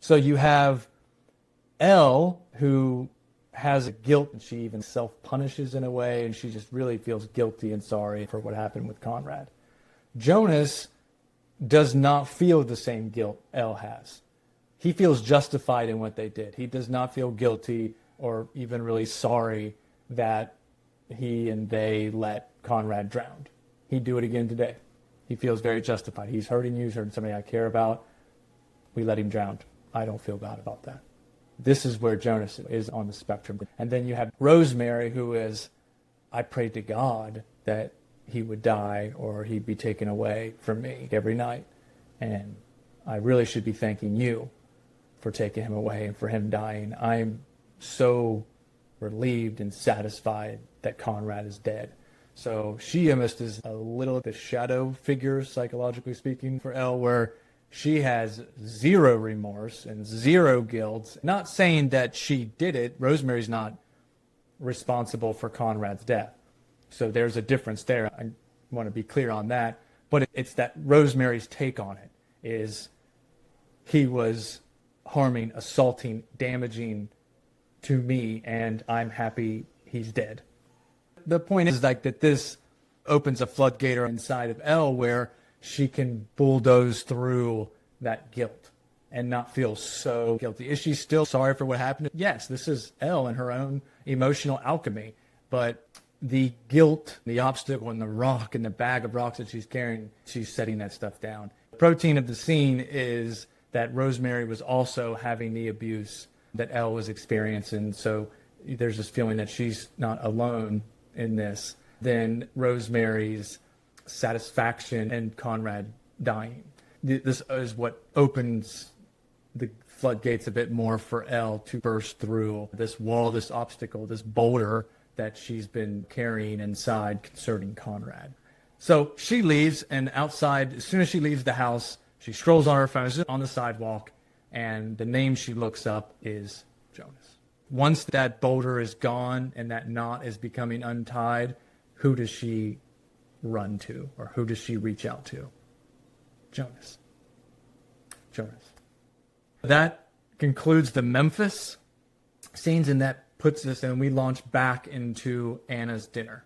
So you have Elle, who has a guilt, and she even self-punishes in a way, and she just really feels guilty and sorry for what happened with Conrad. Jonas does not feel the same guilt Elle has. He feels justified in what they did. He does not feel guilty or even really sorry that he and they let Conrad drown. He'd do it again today. He feels very justified. He's hurting you. He's hurting somebody I care about. We let him drown. I don't feel bad about that. This is where Jonas is on the spectrum. And then you have Rosemary, who is, I prayed to God that he would die or he'd be taken away from me every night. And I really should be thanking you for taking him away and for him dying. I'm so relieved and satisfied that Conrad is dead. So she almost is a little the shadow figure, psychologically speaking, for Elle, where she has zero remorse and zero guilt. Not saying that she did it. Rosemary's not responsible for Conrad's death. So there's a difference there. I want to be clear on that. But it's that Rosemary's take on it is he was harming, assaulting, damaging to me, and I'm happy he's dead. The point is like that this opens a floodgate inside of Elle where she can bulldoze through that guilt and not feel so guilty. Is she still sorry for what happened? Yes, this is Elle and her own emotional alchemy. But the guilt, the obstacle, and the rock and the bag of rocks that she's carrying, she's setting that stuff down. The protein of the scene is that Rosemary was also having the abuse that Elle was experiencing. So there's this feeling that she's not alone in this. Then Rosemary's satisfaction and Conrad dying. This is what opens the floodgates a bit more for Elle to burst through this wall, this obstacle, this boulder that she's been carrying inside concerning Conrad. So she leaves, and outside, as soon as she leaves the house, she strolls on her phone on the sidewalk, and the name she looks up is Jonas. Once that boulder is gone and that knot is becoming untied, who does she run to, or who does she reach out to? Jonas. That concludes the Memphis scenes, and that puts us, and we launch back into Anna's dinner.